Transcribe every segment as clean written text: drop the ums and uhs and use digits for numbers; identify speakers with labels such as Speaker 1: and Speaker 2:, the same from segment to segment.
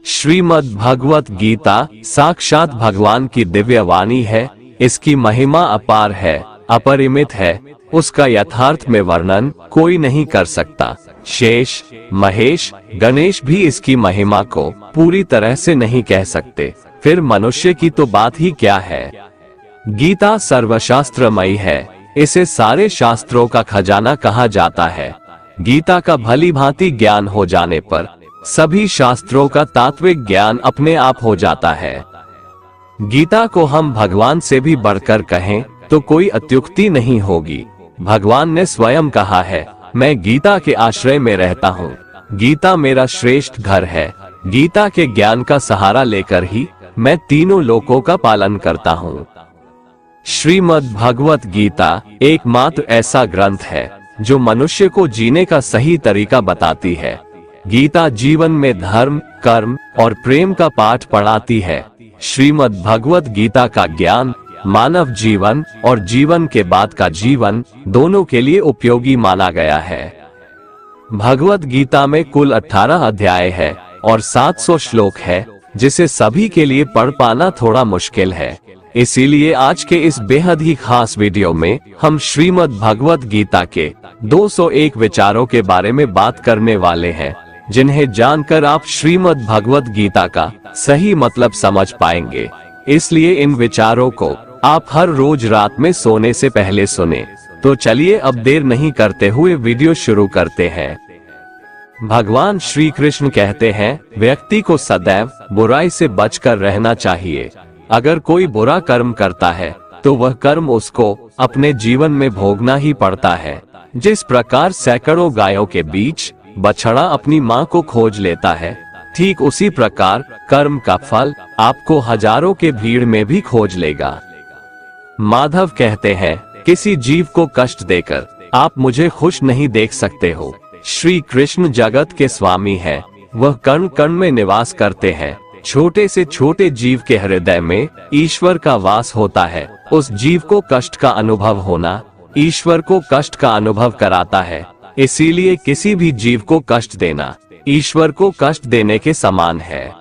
Speaker 1: श्रीमद् भगवत गीता साक्षात भगवान की दिव्य वाणी है। इसकी महिमा अपार है, अपरिमित है। उसका यथार्थ में वर्णन कोई नहीं कर सकता। शेष, महेश, गणेश भी इसकी महिमा को पूरी तरह से नहीं कह सकते, फिर मनुष्य की तो बात ही क्या है। गीता सर्वशास्त्रमयी है। इसे सारे शास्त्रों का खजाना कहा जाता है। गीता का भली भांति ज्ञान हो जाने पर सभी शास्त्रों का तात्विक ज्ञान अपने आप हो जाता है। गीता को हम भगवान से भी बढ़कर कहें तो कोई अत्युक्ति नहीं होगी। भगवान ने स्वयं कहा है, मैं गीता के आश्रय में रहता हूँ। गीता मेरा श्रेष्ठ घर है। गीता के ज्ञान का सहारा लेकर ही मैं तीनों लोकों का पालन करता हूँ। श्रीमद् भगवत गीता एकमात्र ऐसा ग्रंथ है जो मनुष्य को जीने का सही तरीका बताती है। गीता जीवन में धर्म, कर्म और प्रेम का पाठ पढ़ाती है। श्रीमद् भगवत गीता का ज्ञान मानव जीवन और जीवन के बाद का जीवन दोनों के लिए उपयोगी माना गया है। भगवत गीता में कुल 18 अध्याय है और 700 श्लोक है, जिसे सभी के लिए पढ़ पाना थोड़ा मुश्किल है। इसीलिए आज के इस बेहद ही खास वीडियो में हम श्रीमद् भगवत गीता के 201 विचारों के बारे में बात करने वाले हैं, जिन्हें जानकर आप श्रीमद् भगवत गीता का सही मतलब समझ पाएंगे। इसलिए इन विचारों को आप हर रोज रात में सोने से पहले सुने। तो चलिए अब देर नहीं करते हुए वीडियो शुरू करते हैं। भगवान श्री कृष्ण कहते हैं, व्यक्ति को सदैव बुराई से बचकर रहना चाहिए। अगर कोई बुरा कर्म करता है तो वह कर्म उसको अपने जीवन में भोगना ही पड़ता है। जिस प्रकार सैकड़ों गायों के बीच बछड़ा अपनी माँ को खोज लेता है, ठीक उसी प्रकार कर्म का फल आपको हजारों के भीड़ में भी खोज लेगा। माधव कहते हैं, किसी जीव को कष्ट देकर आप मुझे खुश नहीं देख सकते हो। श्री कृष्ण जगत के स्वामी हैं। वह कण कण में निवास करते हैं। छोटे से छोटे जीव के हृदय में ईश्वर का वास होता है। उस जीव को कष्ट का अनुभव होना ईश्वर को कष्ट का अनुभव कराता है। इसीलिए किसी भी जीव को कष्ट देना ईश्वर को कष्ट देने के समान है।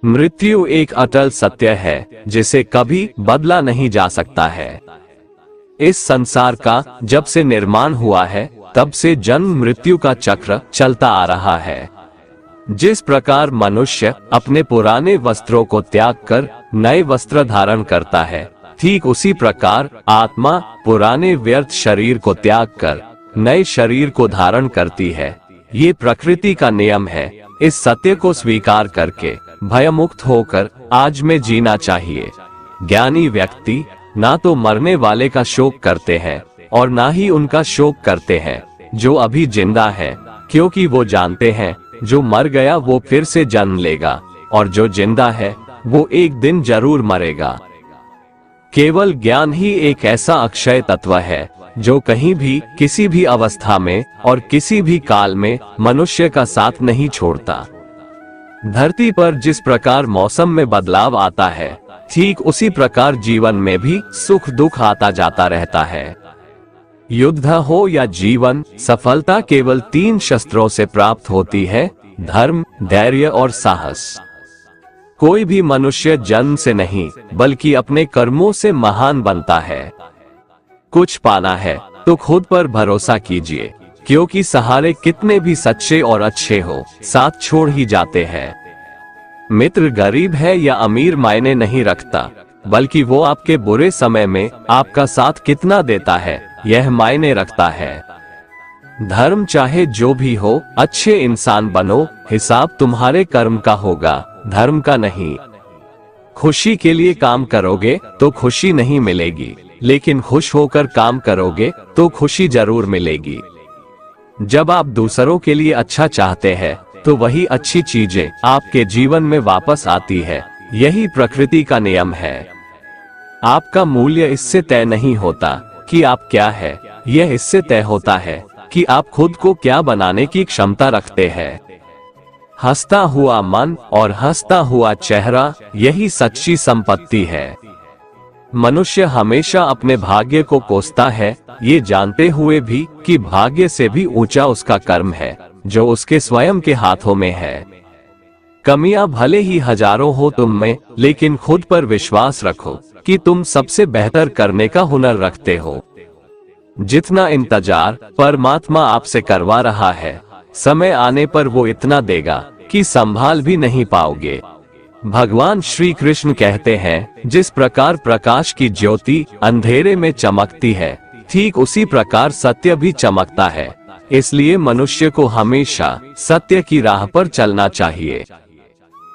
Speaker 1: मृत्यु एक अटल सत्य है, जिसे कभी बदला नहीं जा सकता है। इस संसार का जब से निर्माण हुआ है, तब से जन्म मृत्यु का चक्र चलता आ रहा है। जिस प्रकार मनुष्य अपने पुराने वस्त्रों को त्याग कर नए वस्त्र धारण करता है, ठीक उसी प्रकार आत्मा पुराने व्यर्थ शरीर को त्याग कर नए शरीर को धारण करती है। ये प्रकृति का नियम है। इस सत्य को स्वीकार करके भयमुक्त होकर आज में जीना चाहिए। ज्ञानी व्यक्ति ना तो मरने वाले का शोक करते हैं और ना ही उनका शोक करते हैं जो अभी जिंदा है, क्योंकि वो जानते हैं जो मर गया वो फिर से जन्म लेगा और जो जिंदा है वो एक दिन जरूर मरेगा। केवल ज्ञान ही एक ऐसा अक्षय तत्व है जो कहीं भी किसी भी अवस्था में और किसी भी काल में मनुष्य का साथ नहीं छोड़ता। धरती पर जिस प्रकार मौसम में बदलाव आता है, ठीक उसी प्रकार जीवन में भी सुख दुख आता जाता रहता है। युद्ध हो या जीवन, सफलता केवल 3 शस्त्रों से प्राप्त होती है, धर्म, धैर्य और साहस। कोई भी मनुष्य जन्म से नहीं बल्कि अपने कर्मों से महान बनता है। कुछ पाना है तो खुद पर भरोसा कीजिए, क्योंकि सहारे कितने भी सच्चे और अच्छे हो, साथ छोड़ ही जाते हैं। मित्र गरीब है या अमीर मायने नहीं रखता, बल्कि वो आपके बुरे समय में आपका साथ कितना देता है यह मायने रखता है। धर्म चाहे जो भी हो, अच्छे इंसान बनो। हिसाब तुम्हारे कर्म का होगा, धर्म का नहीं। खुशी के लिए काम करोगे तो खुशी नहीं मिलेगी, लेकिन खुश होकर काम करोगे तो खुशी जरूर मिलेगी। जब आप दूसरों के लिए अच्छा चाहते हैं तो वही अच्छी चीजें आपके जीवन में वापस आती है। यही प्रकृति का नियम है। आपका मूल्य इससे तय नहीं होता कि आप क्या है, यह इससे तय होता है कि आप खुद को क्या बनाने की क्षमता रखते हैं। हंसता हुआ मन और हंसता हुआ चेहरा, यही सच्ची संपत्ति है। मनुष्य हमेशा अपने भाग्य को कोसता है, ये जानते हुए भी कि भाग्य से भी ऊंचा उसका कर्म है जो उसके स्वयं के हाथों में है। कमियां भले ही हजारों हो तुम में, लेकिन खुद पर विश्वास रखो कि तुम सबसे बेहतर करने का हुनर रखते हो। जितना इंतजार परमात्मा आपसे करवा रहा है, समय आने पर वो इतना देगा कि संभाल भी नहीं पाओगे। भगवान श्री कृष्ण कहते हैं, जिस प्रकार प्रकाश की ज्योति अंधेरे में चमकती है, ठीक उसी प्रकार सत्य भी चमकता है। इसलिए मनुष्य को हमेशा सत्य की राह पर चलना चाहिए।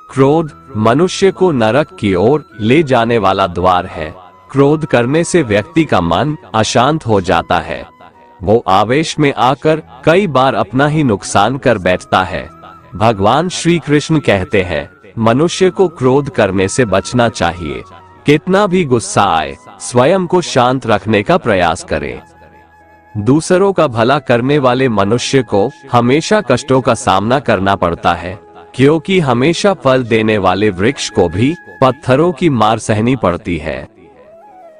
Speaker 1: क्रोध मनुष्य को नरक की ओर ले जाने वाला द्वार है। क्रोध करने से व्यक्ति का मन अशांत हो जाता है। वो आवेश में आकर कई बार अपना ही नुकसान कर बैठता है। भगवान श्री कृष्ण कहते हैं, मनुष्य को क्रोध करने से बचना चाहिए। कितना भी गुस्सा आए, स्वयं को शांत रखने का प्रयास करें। दूसरों का भला करने वाले मनुष्य को हमेशा कष्टों का सामना करना पड़ता है, क्योंकि हमेशा फल देने वाले वृक्ष को भी पत्थरों की मार सहनी पड़ती है।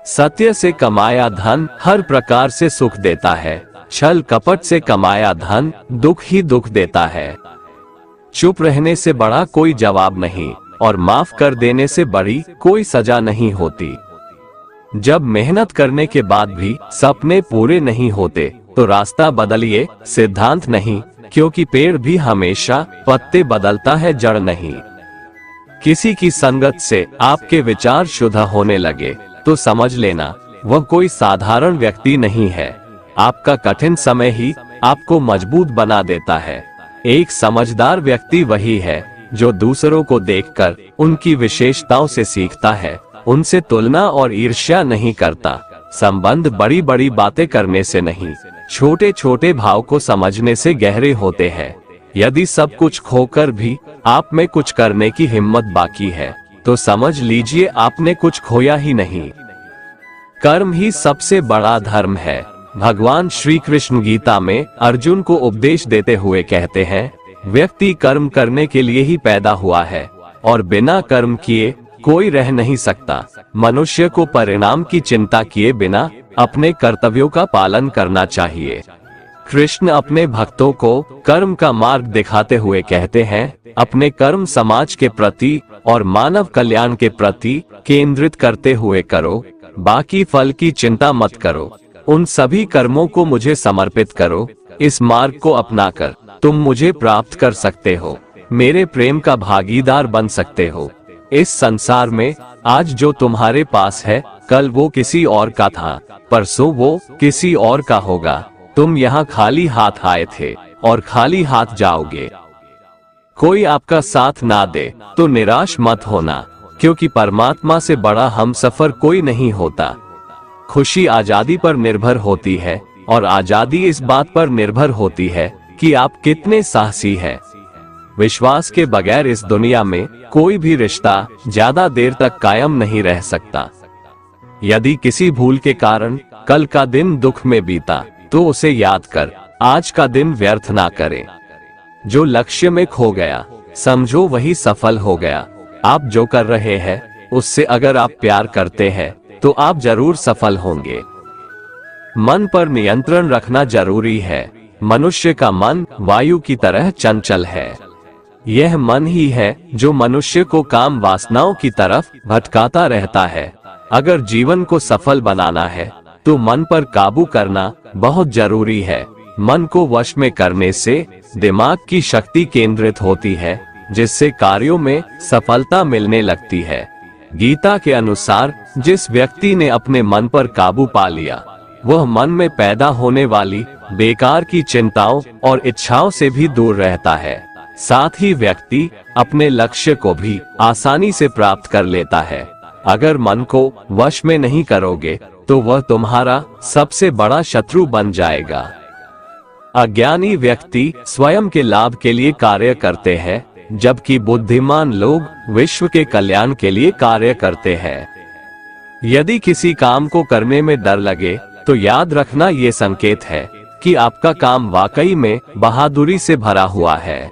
Speaker 1: सत्य से कमाया धन हर प्रकार से सुख देता है, छल कपट से कमाया धन दुख ही दुख देता है। चुप रहने से बड़ा कोई जवाब नहीं, और माफ कर देने से बड़ी कोई सजा नहीं होती। जब मेहनत करने के बाद भी सपने पूरे नहीं होते, तो रास्ता बदलिए, सिद्धांत नहीं, क्योंकि पेड़ भी हमेशा पत्ते बदलता है, जड़ नहीं। किसी की संगत से आपके विचार शुद्ध होने लगे तो समझ लेना वह कोई साधारण व्यक्ति नहीं है। आपका कठिन समय ही आपको मजबूत बना देता है। एक समझदार व्यक्ति वही है जो दूसरों को देखकर उनकी विशेषताओं से सीखता है, उनसे तुलना और ईर्ष्या नहीं करता। संबंध बड़ी बड़ी बातें करने से नहीं, छोटे छोटे भाव को समझने से गहरे होते हैं। यदि सब कुछ खोकर भी आप में कुछ करने की हिम्मत बाकी है, तो समझ लीजिए आपने कुछ खोया ही नहीं। कर्म ही सबसे बड़ा धर्म है। भगवान श्री कृष्ण गीता में अर्जुन को उपदेश देते हुए कहते हैं, व्यक्ति कर्म करने के लिए ही पैदा हुआ है और बिना कर्म किए कोई रह नहीं सकता। मनुष्य को परिणाम की चिंता किए बिना अपने कर्तव्यों का पालन करना चाहिए। कृष्ण अपने भक्तों को कर्म का मार्ग दिखाते हुए कहते हैं, अपने कर्म समाज के प्रति और मानव कल्याण के प्रति केंद्रित करते हुए करो, बाकी फल की चिंता मत करो। उन सभी कर्मों को मुझे समर्पित करो। इस मार्ग को अपनाकर तुम मुझे प्राप्त कर सकते हो, मेरे प्रेम का भागीदार बन सकते हो। इस संसार में आज जो तुम्हारे पास है, कल वो किसी और का था, परसों वो किसी और का होगा। तुम यहाँ खाली हाथ आए थे और खाली हाथ जाओगे। कोई आपका साथ ना दे तो निराश मत होना, क्योंकि परमात्मा से बड़ा हमसफर कोई नहीं होता। खुशी आजादी पर निर्भर होती है, और आजादी इस बात पर निर्भर होती है कि आप कितने साहसी हैं। विश्वास के बगैर इस दुनिया में कोई भी रिश्ता ज्यादा देर तक कायम नहीं रह सकता। यदि किसी भूल के कारण कल का दिन दुख में बीता, तो उसे याद कर आज का दिन व्यर्थ ना करें। जो लक्ष्य में खो गया, समझो वही सफल हो गया। आप जो कर रहे हैं, उससे अगर आप प्यार करते हैं, तो आप जरूर सफल होंगे। मन पर नियंत्रण रखना जरूरी है। मनुष्य का मन वायु की तरह चंचल है। यह मन ही है जो मनुष्य को काम वासनाओं की तरफ भटकाता रहता है। अगर जीवन को सफल बनाना है, तो मन पर काबू करना बहुत जरूरी है। मन को वश में करने से दिमाग की शक्ति केंद्रित होती है, जिससे कार्यों में सफलता मिलने लगती है। गीता के अनुसार जिस व्यक्ति ने अपने मन पर काबू पा लिया, वह मन में पैदा होने वाली बेकार की चिंताओं और इच्छाओं से भी दूर रहता है। साथ ही व्यक्ति अपने लक्ष्य को भी आसानी से प्राप्त कर लेता है। अगर मन को वश में नहीं करोगे, तो वह तुम्हारा सबसे बड़ा शत्रु बन जाएगा। अज्ञानी व्यक्ति स्वयं के लाभ के लिए कार्य करते हैं, जबकि बुद्धिमान लोग विश्व के कल्याण के लिए कार्य करते हैं। यदि किसी काम को करने में डर लगे, तो याद रखना ये संकेत है कि आपका काम वाकई में बहादुरी से भरा हुआ है।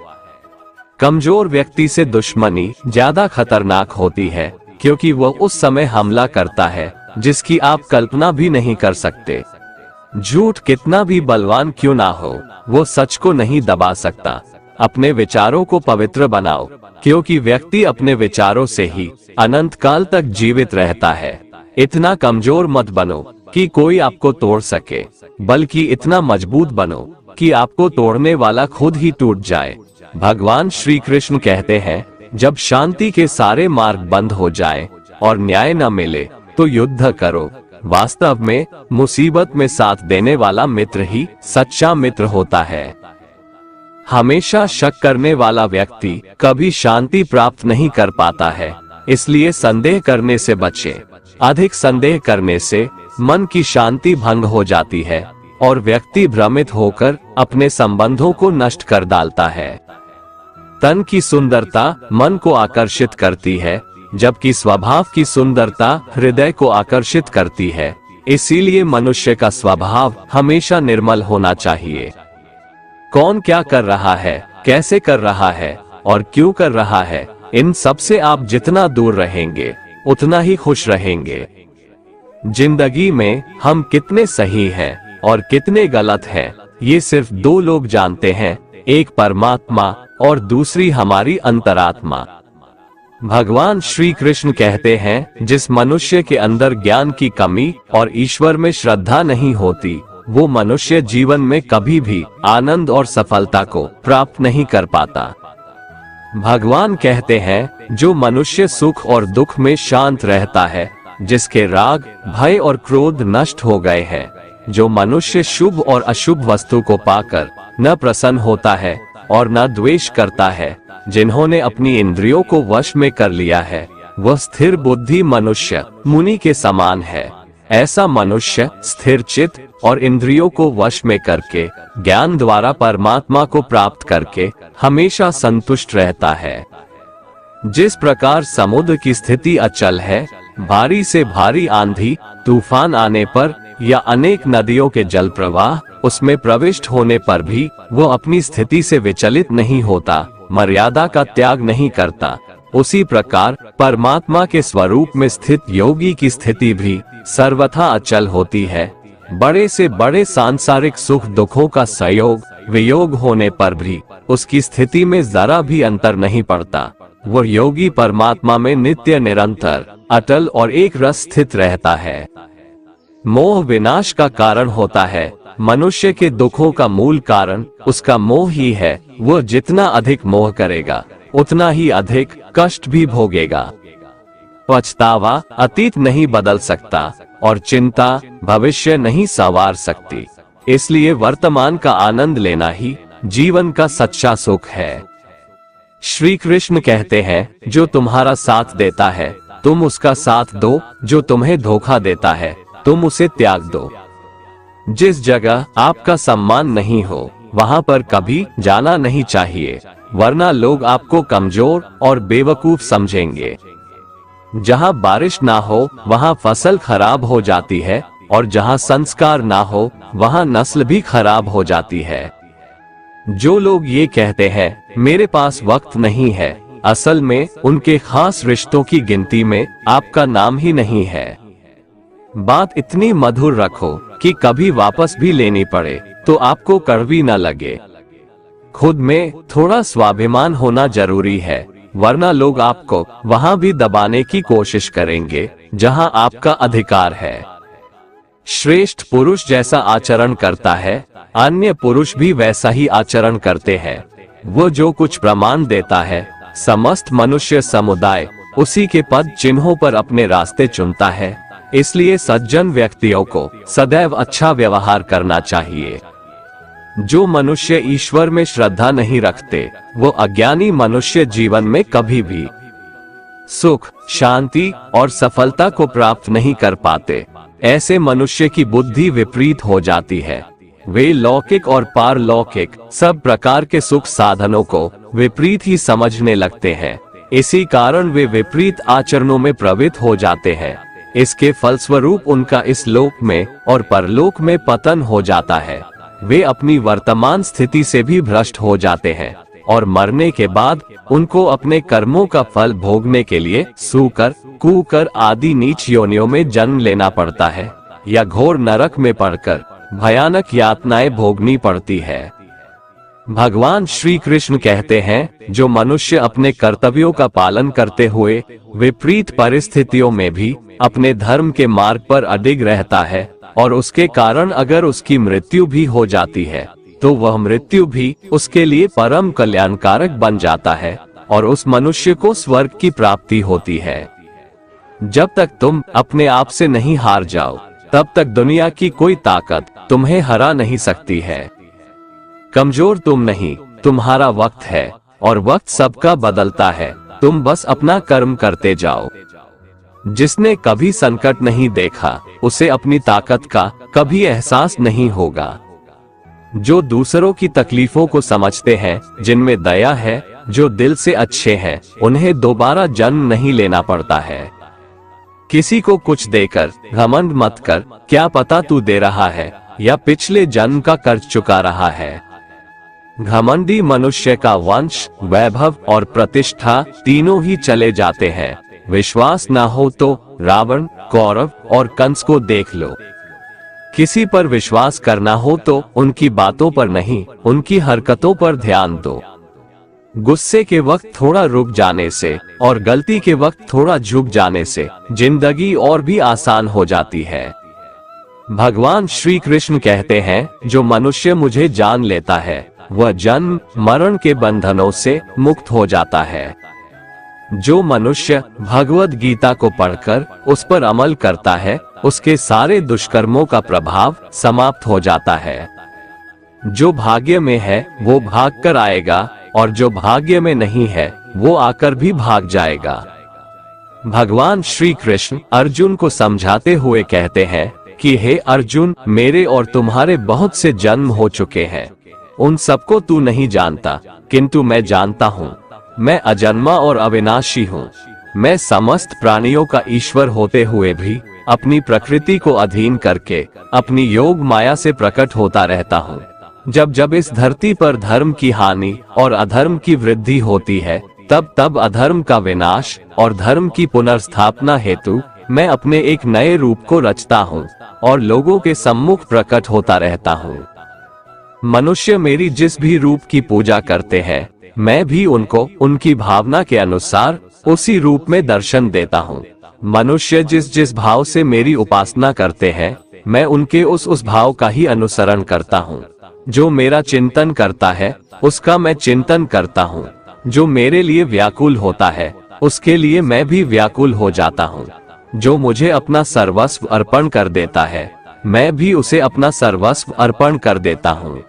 Speaker 1: कमजोर व्यक्ति से दुश्मनी ज्यादा खतरनाक होती है, क्योंकि वह उस समय हमला करता है जिसकी आप कल्पना भी नहीं कर सकते। झूठ कितना भी बलवान क्यों ना हो, वो सच को नहीं दबा सकता। अपने विचारों को पवित्र बनाओ, क्योंकि व्यक्ति अपने विचारों से ही अनंत काल तक जीवित रहता है। इतना कमजोर मत बनो कि कोई आपको तोड़ सके, बल्कि इतना मजबूत बनो कि आपको तोड़ने वाला खुद ही टूट जाए। भगवान श्री कृष्ण कहते हैं, जब शांति के सारे मार्ग बंद हो जाएं और न्याय न मिले तो युद्ध करो। वास्तव में मुसीबत में साथ देने वाला मित्र ही सच्चा मित्र होता है। हमेशा शक करने वाला व्यक्ति कभी शांति प्राप्त नहीं कर पाता है, इसलिए संदेह करने से बचें। अधिक संदेह करने से मन की शांति भंग हो जाती है और व्यक्ति भ्रमित होकर अपने संबंधों को नष्ट कर डालता है। तन की सुंदरता मन को आकर्षित करती है, जबकि स्वभाव की सुंदरता हृदय को आकर्षित करती है। इसीलिए मनुष्य का स्वभाव हमेशा निर्मल होना चाहिए। कौन क्या कर रहा है, कैसे कर रहा है और क्यों कर रहा है, इन सब से आप जितना दूर रहेंगे उतना ही खुश रहेंगे। जिंदगी में हम कितने सही हैं और कितने गलत हैं, ये सिर्फ दो लोग जानते हैं, एक परमात्मा और दूसरी हमारी अंतरात्मा। भगवान श्री कृष्ण कहते हैं, जिस मनुष्य के अंदर ज्ञान की कमी और ईश्वर में श्रद्धा नहीं होती, वो मनुष्य जीवन में कभी भी आनंद और सफलता को प्राप्त नहीं कर पाता। भगवान कहते हैं, जो मनुष्य सुख और दुख में शांत रहता है, जिसके राग, भय और क्रोध नष्ट हो गए हैं, जो मनुष्य शुभ और अशुभ वस्तु को पाकर न प्रसन्न होता है और न द्वेष करता है, जिन्होंने अपनी इंद्रियों को वश में कर लिया है, वह स्थिर बुद्धि मनुष्य मुनि के समान है। ऐसा मनुष्य स्थिर चित्त और इंद्रियों को वश में करके ज्ञान द्वारा परमात्मा को प्राप्त करके हमेशा संतुष्ट रहता है। जिस प्रकार समुद्र की स्थिति अचल है, भारी से भारी आंधी तूफान आने पर या अनेक नदियों के जल प्रवाह उसमें प्रविष्ट होने पर भी वो अपनी स्थिति से विचलित नहीं होता, मर्यादा का त्याग नहीं करता, उसी प्रकार परमात्मा के स्वरूप में स्थित योगी की स्थिति भी सर्वथा अचल होती है। बड़े से बड़े सांसारिक सुख दुखों का संयोग वियोग होने पर भी उसकी स्थिति में जरा भी अंतर नहीं पड़ता। वह योगी परमात्मा में नित्य निरंतर अटल और एक रस स्थित रहता है। मोह विनाश का कारण होता है। मनुष्य के दुखों का मूल कारण उसका मोह ही है। वह जितना अधिक मोह करेगा उतना ही अधिक कष्ट भी भोगेगा। पछतावा अतीत नहीं बदल सकता और चिंता भविष्य नहीं संवार सकती। इसलिए वर्तमान का आनंद लेना ही जीवन का सच्चा सुख है। श्री कृष्ण कहते हैं, जो तुम्हारा साथ देता है तुम उसका साथ दो, जो तुम्हें धोखा देता है तुम उसे त्याग दो। जिस जगह आपका सम्मान नहीं हो वहां पर कभी जाना नहीं चाहिए, वरना लोग आपको कमजोर और बेवकूफ समझेंगे। जहां बारिश ना हो वहां फसल खराब हो जाती है और जहां संस्कार ना हो वहां नस्ल भी खराब हो जाती है। जो लोग ये कहते हैं मेरे पास वक्त नहीं है, असल में उनके खास रिश्तों की गिनती में आपका नाम ही नहीं है। बात इतनी मधुर रखो कि कभी वापस भी लेनी पड़े तो आपको कड़वी न लगे। खुद में थोड़ा स्वाभिमान होना जरूरी है, वरना लोग आपको वहां भी दबाने की कोशिश करेंगे जहां आपका अधिकार है। श्रेष्ठ पुरुष जैसा आचरण करता है, अन्य पुरुष भी वैसा ही आचरण करते हैं। वो जो कुछ प्रमाण देता है, समस्त मनुष्य समुदाय उसी के पद चिन्हों पर अपने रास्ते चुनता है। इसलिए सज्जन व्यक्तियों को सदैव अच्छा व्यवहार करना चाहिए। जो मनुष्य ईश्वर में श्रद्धा नहीं रखते, वो अज्ञानी मनुष्य जीवन में कभी भी सुख, शांति और सफलता को प्राप्त नहीं कर पाते। ऐसे मनुष्य की बुद्धि विपरीत हो जाती है। वे लौकिक और पारलौकिक सब प्रकार के सुख साधनों को विपरीत ही समझने लगते हैं। इसी कारण वे विपरीत आचरणों में प्रवृत्त हो जाते हैं। इसके फलस्वरूप उनका इस लोक में और परलोक में पतन हो जाता है। वे अपनी वर्तमान स्थिति से भी भ्रष्ट हो जाते हैं और मरने के बाद उनको अपने कर्मों का फल भोगने के लिए सूकर, कुकर आदि नीच योनियों में जन्म लेना पड़ता है या घोर नरक में पड़कर भयानक यातनाएं भोगनी पड़ती है। भगवान श्री कृष्ण कहते हैं, जो मनुष्य अपने कर्तव्यों का पालन करते हुए विपरीत परिस्थितियों में भी अपने धर्म के मार्ग पर अडिग रहता है और उसके कारण अगर उसकी मृत्यु भी हो जाती है तो वह मृत्यु भी उसके लिए परम कल्याणकारक बन जाता है और उस मनुष्य को स्वर्ग की प्राप्ति होती है। जब तक तुम अपने आप से नहीं हार जाओ तब तक दुनिया की कोई ताकत तुम्हें हरा नहीं सकती है। कमजोर तुम नहीं, तुम्हारा वक्त है और वक्त सबका बदलता है। तुम बस अपना कर्म करते जाओ। जिसने कभी संकट नहीं देखा उसे अपनी ताकत का कभी एहसास नहीं होगा। जो दूसरों की तकलीफों को समझते हैं, जिनमें दया है, जो दिल से अच्छे हैं, उन्हें दोबारा जन्म नहीं लेना पड़ता है। किसी को कुछ देकर घमंड मत कर, क्या पता तू दे रहा है या पिछले जन्म का कर्ज चुका रहा है। घमंडी मनुष्य का वंश, वैभव और प्रतिष्ठा तीनों ही चले जाते हैं। विश्वास ना हो तो रावण, कौरव और कंस को देख लो। किसी पर विश्वास करना हो तो उनकी बातों पर नहीं, उनकी हरकतों पर ध्यान दो। गुस्से के वक्त थोड़ा रुक जाने से और गलती के वक्त थोड़ा झुक जाने से जिंदगी और भी आसान हो जाती है। भगवान श्री कृष्ण कहते हैं, जो मनुष्य मुझे जान लेता है वह जन्म मरण के बंधनों से मुक्त हो जाता है। जो मनुष्य भगवद गीता को पढ़कर उस पर अमल करता है उसके सारे दुष्कर्मों का प्रभाव समाप्त हो जाता है। जो भाग्य में है वो भाग कर आएगा और जो भाग्य में नहीं है वो आकर भी भाग जाएगा। भगवान श्री कृष्ण अर्जुन को समझाते हुए कहते हैं कि हे अर्जुन, मेरे और तुम्हारे बहुत से जन्म हो चुके हैं। उन सबको तू नहीं जानता, किंतु मैं जानता हूँ। मैं अजन्मा और अविनाशी हूँ। मैं समस्त प्राणियों का ईश्वर होते हुए भी अपनी प्रकृति को अधीन करके अपनी योग माया से प्रकट होता रहता हूँ। जब जब इस धरती पर धर्म की हानि और अधर्म की वृद्धि होती है तब तब अधर्म का विनाश और धर्म की पुनर्स्थापना हेतु मैं अपने एक नए रूप को रचता हूँ और लोगों के सम्मुख प्रकट होता रहता हूँ। मनुष्य मेरी जिस भी रूप की पूजा करते हैं मैं भी उनको उनकी भावना के अनुसार उसी रूप में दर्शन देता हूँ। मनुष्य जिस जिस भाव से मेरी उपासना करते हैं मैं उनके उस भाव का ही अनुसरण करता हूँ। जो मेरा चिंतन करता है उसका मैं चिंतन करता हूँ। जो मेरे लिए व्याकुल होता है उसके लिए मैं भी व्याकुल हो जाता हूँ। जो मुझे अपना सर्वस्व अर्पण कर देता है मैं भी उसे अपना सर्वस्व अर्पण कर देता हूँ।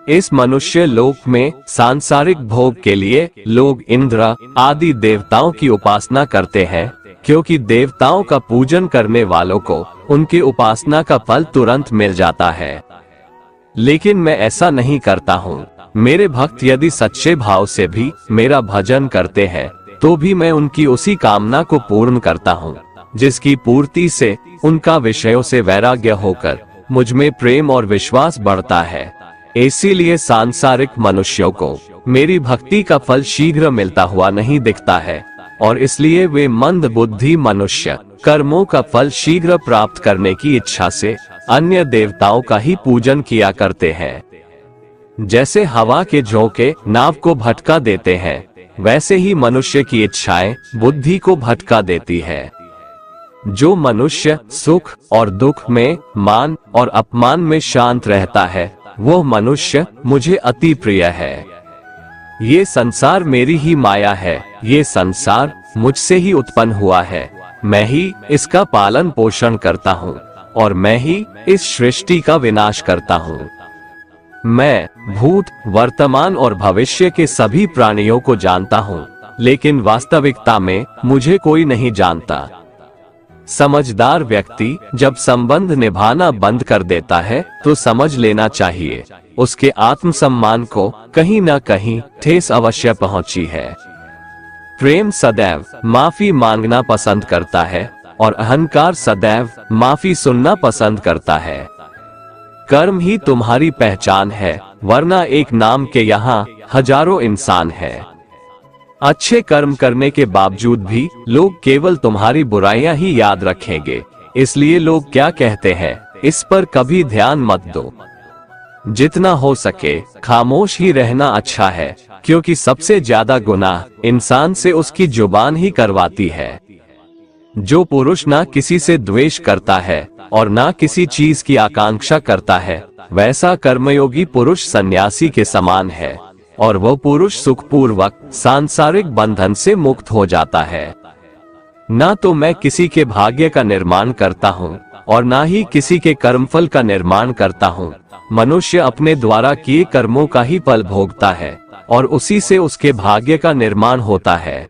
Speaker 1: इस मनुष्य लोक में सांसारिक भोग के लिए लोग इंद्र आदि देवताओं की उपासना करते हैं, क्योंकि देवताओं का पूजन करने वालों को उनकी उपासना का फल तुरंत मिल जाता है। लेकिन मैं ऐसा नहीं करता हूँ। मेरे भक्त यदि सच्चे भाव से भी मेरा भजन करते हैं तो भी मैं उनकी उसी कामना को पूर्ण करता हूँ, जिसकी पूर्ति से उनका विषयों से वैराग्य होकर मुझ में प्रेम और विश्वास बढ़ता है। इसीलिए सांसारिक मनुष्यों को मेरी भक्ति का फल शीघ्र मिलता हुआ नहीं दिखता है और इसलिए वे मंद बुद्धि मनुष्य कर्मों का फल शीघ्र प्राप्त करने की इच्छा से अन्य देवताओं का ही पूजन किया करते हैं। जैसे हवा के झोंके नाव को भटका देते हैं, वैसे ही मनुष्य की इच्छाएं बुद्धि को भटका देती है। जो मनुष्य सुख और दुख में, मान और अपमान में शांत रहता है वो मनुष्य मुझे अति प्रिय है। ये संसार मेरी ही माया है। ये संसार मुझसे ही उत्पन्न हुआ है। मैं ही इसका पालन पोषण करता हूँ और मैं ही इस सृष्टि का विनाश करता हूँ। मैं भूत, वर्तमान और भविष्य के सभी प्राणियों को जानता हूँ, लेकिन वास्तविकता में मुझे कोई नहीं जानता। समझदार व्यक्ति जब संबंध निभाना बंद कर देता है तो समझ लेना चाहिए उसके आत्मसम्मान को कहीं न कहीं ठेस अवश्य पहुंची है। प्रेम सदैव माफी मांगना पसंद करता है और अहंकार सदैव माफी सुनना पसंद करता है। कर्म ही तुम्हारी पहचान है, वरना एक नाम के यहाँ हजारों इंसान है। अच्छे कर्म करने के बावजूद भी लोग केवल तुम्हारी बुराइयां ही याद रखेंगे, इसलिए लोग क्या कहते हैं इस पर कभी ध्यान मत दो। जितना हो सके खामोश ही रहना अच्छा है, क्योंकि सबसे ज्यादा गुनाह इंसान से उसकी जुबान ही करवाती है। जो पुरुष ना किसी से द्वेष करता है और ना किसी चीज की आकांक्षा करता है, वैसा कर्मयोगी पुरुष सन्यासी के समान है, और वह पुरुष सुखपूर्वक सांसारिक बंधन से मुक्त हो जाता है। ना तो मैं किसी के भाग्य का निर्माण करता हूँ और ना ही किसी के कर्मफल का निर्माण करता हूँ। मनुष्य अपने द्वारा किए कर्मों का ही फल भोगता है और उसी से उसके भाग्य का निर्माण होता है।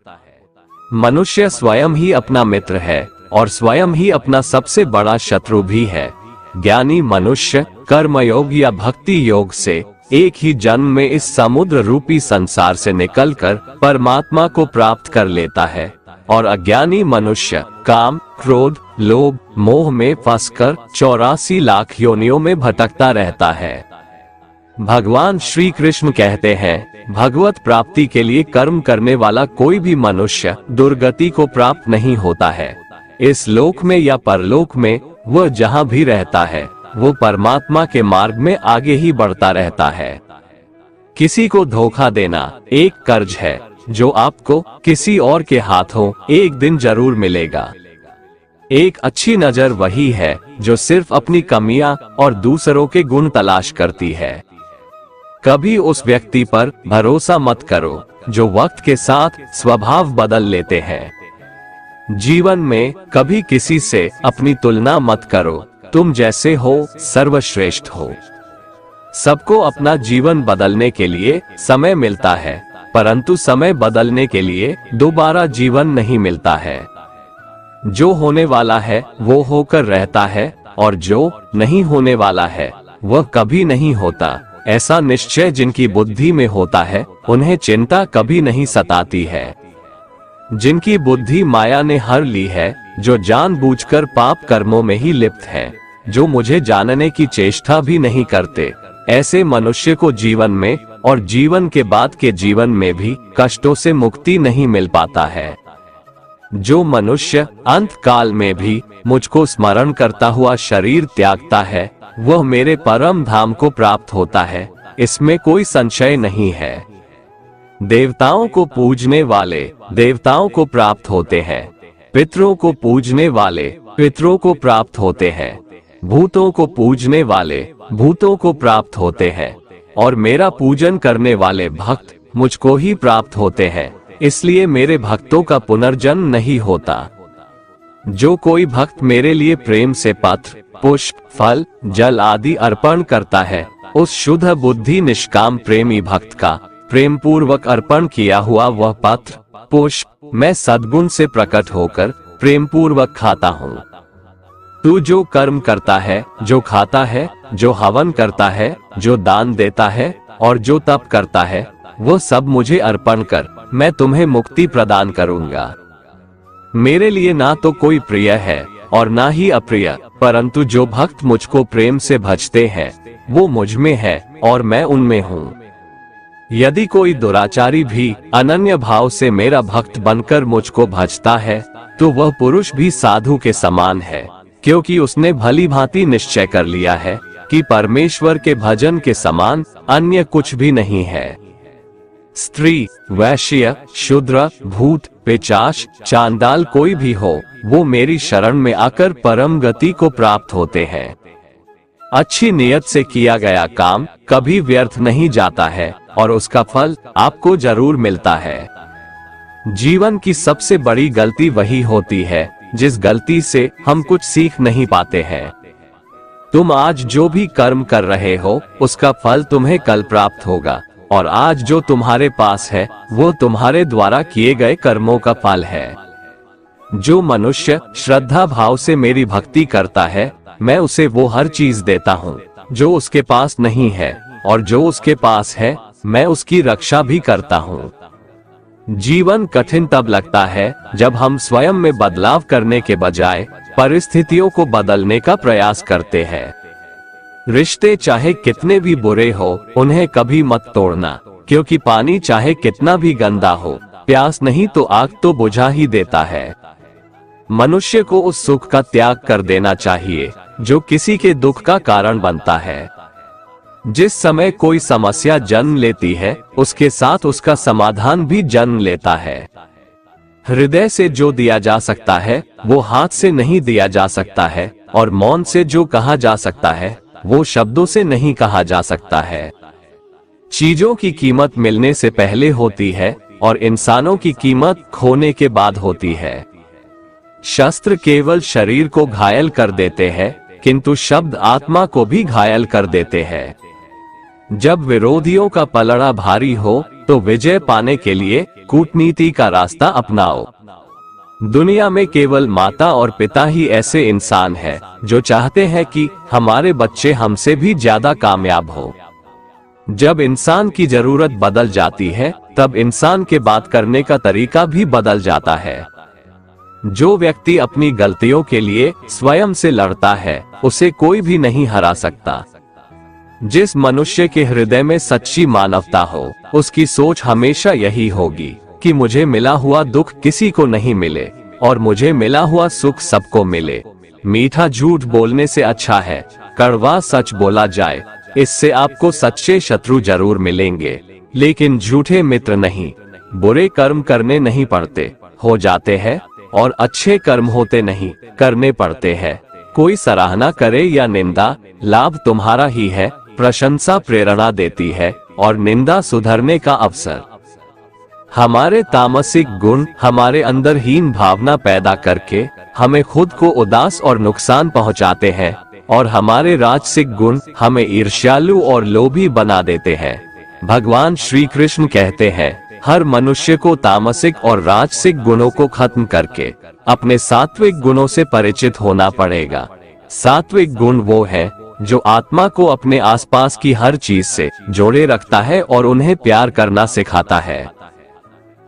Speaker 1: मनुष्य स्वयं ही अपना मित्र है और स्वयं ही अपना सबसे बड़ा शत्रु भी है। ज्ञानी मनुष्य कर्मयोग या भक्ति योग से एक ही जन्म में इस समुद्र रूपी संसार से निकलकर परमात्मा को प्राप्त कर लेता है, और अज्ञानी मनुष्य काम, क्रोध, लोभ, मोह में फंसकर 84 लाख योनियों में भटकता रहता है। भगवान श्री कृष्ण कहते हैं, भगवत प्राप्ति के लिए कर्म करने वाला कोई भी मनुष्य दुर्गति को प्राप्त नहीं होता है। इस लोक में या परलोक में वह जहाँ भी रहता है, वो परमात्मा के मार्ग में आगे ही बढ़ता रहता है। किसी को धोखा देना एक कर्ज है जो आपको किसी और के हाथों एक दिन जरूर मिलेगा। एक अच्छी नजर वही है जो सिर्फ अपनी कमियां और दूसरों के गुण तलाश करती है। कभी उस व्यक्ति पर भरोसा मत करो जो वक्त के साथ स्वभाव बदल लेते हैं। जीवन में कभी किसी से अपनी तुलना मत करो, तुम जैसे हो सर्वश्रेष्ठ हो। सबको अपना जीवन बदलने के लिए समय मिलता है, परंतु समय बदलने के लिए दोबारा जीवन नहीं मिलता है। जो होने वाला है वो होकर रहता है, और जो नहीं होने वाला है वह कभी नहीं होता। ऐसा निश्चय जिनकी बुद्धि में होता है, उन्हें चिंता कभी नहीं सताती है। जिनकी बुद्धि माया ने हर ली है, जो जानबूझकर पाप कर्मों में ही लिप्त है, जो मुझे जानने की चेष्टा भी नहीं करते, ऐसे मनुष्य को जीवन में और जीवन के बाद के जीवन में भी कष्टों से मुक्ति नहीं मिल पाता है। जो मनुष्य अंत काल में भी मुझको स्मरण करता हुआ शरीर त्यागता है, वह मेरे परम धाम को प्राप्त होता है, इसमें कोई संशय नहीं है। देवताओं को पूजने वाले देवताओं को प्राप्त होते हैं, पितरों को पूजने वाले पितरों को प्राप्त होते हैं, भूतों को पूजने वाले भूतों को प्राप्त होते हैं, और मेरा पूजन करने वाले भक्त मुझको ही प्राप्त होते हैं। इसलिए मेरे भक्तों का पुनर्जन्म नहीं होता। जो कोई भक्त मेरे लिए प्रेम से पत्र, पुष्प, फल, जल आदि अर्पण करता है, उस शुद्ध बुद्धि निष्काम प्रेमी भक्त का प्रेम पूर्वक अर्पण किया हुआ वह पत्र, पुष्प मैं सद्गुण से प्रकट होकर प्रेम पूर्वक खाता हूँ। तू जो कर्म करता है, जो खाता है, जो हवन करता है, जो दान देता है और जो तप करता है, वो सब मुझे अर्पण कर, मैं तुम्हें मुक्ति प्रदान करूंगा। मेरे लिए ना तो कोई प्रिय है और ना ही अप्रिय, परंतु जो भक्त मुझको प्रेम से भजते हैं वो मुझ में है और मैं उनमें हूँ। यदि कोई दुराचारी भी अनन्य भाव से मेरा भक्त बनकर मुझको भजता है, तो वह पुरुष भी साधु के समान है, क्योंकि उसने भली भांति निश्चय कर लिया है कि परमेश्वर के भजन के समान अन्य कुछ भी नहीं है। स्त्री, वैश्य, शूद्र, भूत, पिशाच, चांडाल कोई भी हो, वो मेरी शरण में आकर परम गति को प्राप्त होते हैं। अच्छी नियत से किया गया काम कभी व्यर्थ नहीं जाता है और उसका फल आपको जरूर मिलता है। जीवन की सबसे बड़ी गलती वही होती है जिस गलती से हम कुछ सीख नहीं पाते हैं। तुम आज जो भी कर्म कर रहे हो, उसका फल तुम्हें कल प्राप्त होगा, और आज जो तुम्हारे पास है वो तुम्हारे द्वारा किए गए कर्मों का फल है। जो मनुष्य श्रद्धा भाव से मेरी भक्ति करता है, मैं उसे वो हर चीज देता हूँ जो उसके पास नहीं है, और जो उसके पास है मैं उसकी रक्षा भी करता हूँ। जीवन कठिन तब लगता है जब हम स्वयं में बदलाव करने के बजाय परिस्थितियों को बदलने का प्रयास करते हैं। रिश्ते चाहे कितने भी बुरे हो, उन्हें कभी मत तोड़ना, क्योंकि पानी चाहे कितना भी गंदा हो, प्यास नहीं तो आग तो बुझा ही देता है। मनुष्य को उस सुख का त्याग कर देना चाहिए जो किसी के दुख का कारण बनता है। जिस समय कोई समस्या जन्म लेती है, उसके साथ उसका समाधान भी जन्म लेता है। हृदय से जो दिया जा सकता है वो हाथ से नहीं दिया जा सकता है, और मौन से जो कहा जा सकता है वो शब्दों से नहीं कहा जा सकता है। चीजों की कीमत मिलने से पहले होती है और इंसानों की कीमत खोने के बाद होती है। शस्त्र केवल शरीर को घायल कर देते हैं, किंतु शब्द आत्मा को भी घायल कर देते हैं। जब विरोधियों का पलड़ा भारी हो तो विजय पाने के लिए कूटनीति का रास्ता अपनाओ। दुनिया में केवल माता और पिता ही ऐसे इंसान हैं जो चाहते हैं कि हमारे बच्चे हमसे भी ज्यादा कामयाब हो। जब इंसान की जरूरत बदल जाती है तब इंसान के बात करने का तरीका भी बदल जाता है। जो व्यक्ति अपनी गलतियों के लिए स्वयं से लड़ता है उसे कोई भी नहीं हरा सकता। जिस मनुष्य के हृदय में सच्ची मानवता हो उसकी सोच हमेशा यही होगी कि मुझे मिला हुआ दुख किसी को नहीं मिले और मुझे मिला हुआ सुख सबको मिले। मीठा झूठ बोलने से अच्छा है कड़वा सच बोला जाए। इससे आपको सच्चे शत्रु जरूर मिलेंगे, लेकिन झूठे मित्र नहीं। बुरे कर्म करने नहीं पड़ते, हो जाते हैं, और अच्छे कर्म होते नहीं, करने पड़ते हैं। कोई सराहना करे या निंदा, लाभ तुम्हारा ही है। प्रशंसा प्रेरणा देती है और निंदा सुधरने का अवसर। हमारे तामसिक गुण हमारे अंदर हीन भावना पैदा करके हमें खुद को उदास और नुकसान पहुंचाते हैं, और हमारे राजसिक गुण हमें ईर्ष्यालु और लोभी बना देते हैं। भगवान श्री कृष्ण कहते हैं, हर मनुष्य को तामसिक और राजसिक गुणों को खत्म करके अपने सात्विक गुणों से परिचित होना पड़ेगा। सात्विक गुण वो है जो आत्मा को अपने आसपास की हर चीज से जोड़े रखता है और उन्हें प्यार करना सिखाता है।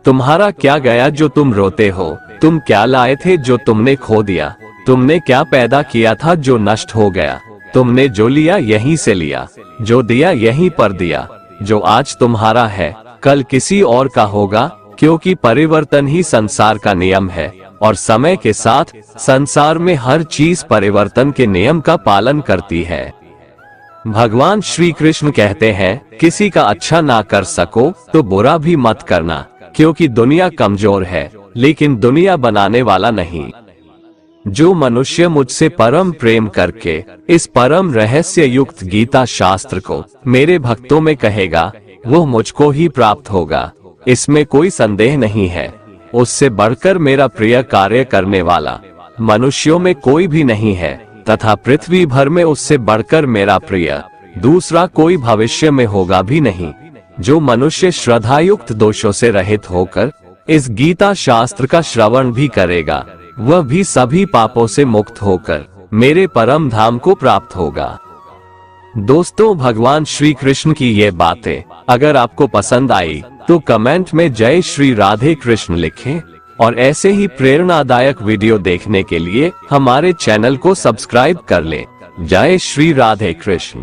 Speaker 1: तुम्हारा क्या गया जो तुम रोते हो? तुम क्या लाए थे जो तुमने खो दिया? तुमने क्या पैदा किया था जो नष्ट हो गया? तुमने जो लिया यहीं से लिया, जो दिया यहीं पर दिया। जो आज तुम्हारा है कल किसी और का होगा, क्योंकि परिवर्तन ही संसार का नियम है, और समय के साथ संसार में हर चीज परिवर्तन के नियम का पालन करती है। भगवान श्री कृष्ण कहते हैं, किसी का अच्छा ना कर सको तो बुरा भी मत करना, क्योंकि दुनिया कमजोर है लेकिन दुनिया बनाने वाला नहीं। जो मनुष्य मुझसे परम प्रेम करके इस परम रहस्य युक्त गीता शास्त्र को मेरे भक्तों में कहेगा, वो मुझको ही प्राप्त होगा, इसमें कोई संदेह नहीं है। उससे बढ़कर मेरा प्रिय कार्य करने वाला मनुष्यों में कोई भी नहीं है, तथा पृथ्वी भर में उससे बढ़कर मेरा प्रिय दूसरा कोई भविष्य में होगा भी नहीं। जो मनुष्य श्रद्धायुक्त दोषों से रहित होकर इस गीता शास्त्र का श्रवण भी करेगा, वह भी सभी पापों से मुक्त होकर मेरे परम धाम को प्राप्त होगा। दोस्तों, भगवान श्री कृष्ण की ये बातें अगर आपको पसंद आई तो कमेंट में जय श्री राधे कृष्ण लिखें, और ऐसे ही प्रेरणादायक वीडियो देखने के लिए हमारे चैनल को सब्सक्राइब कर लें। जय श्री राधे कृष्ण।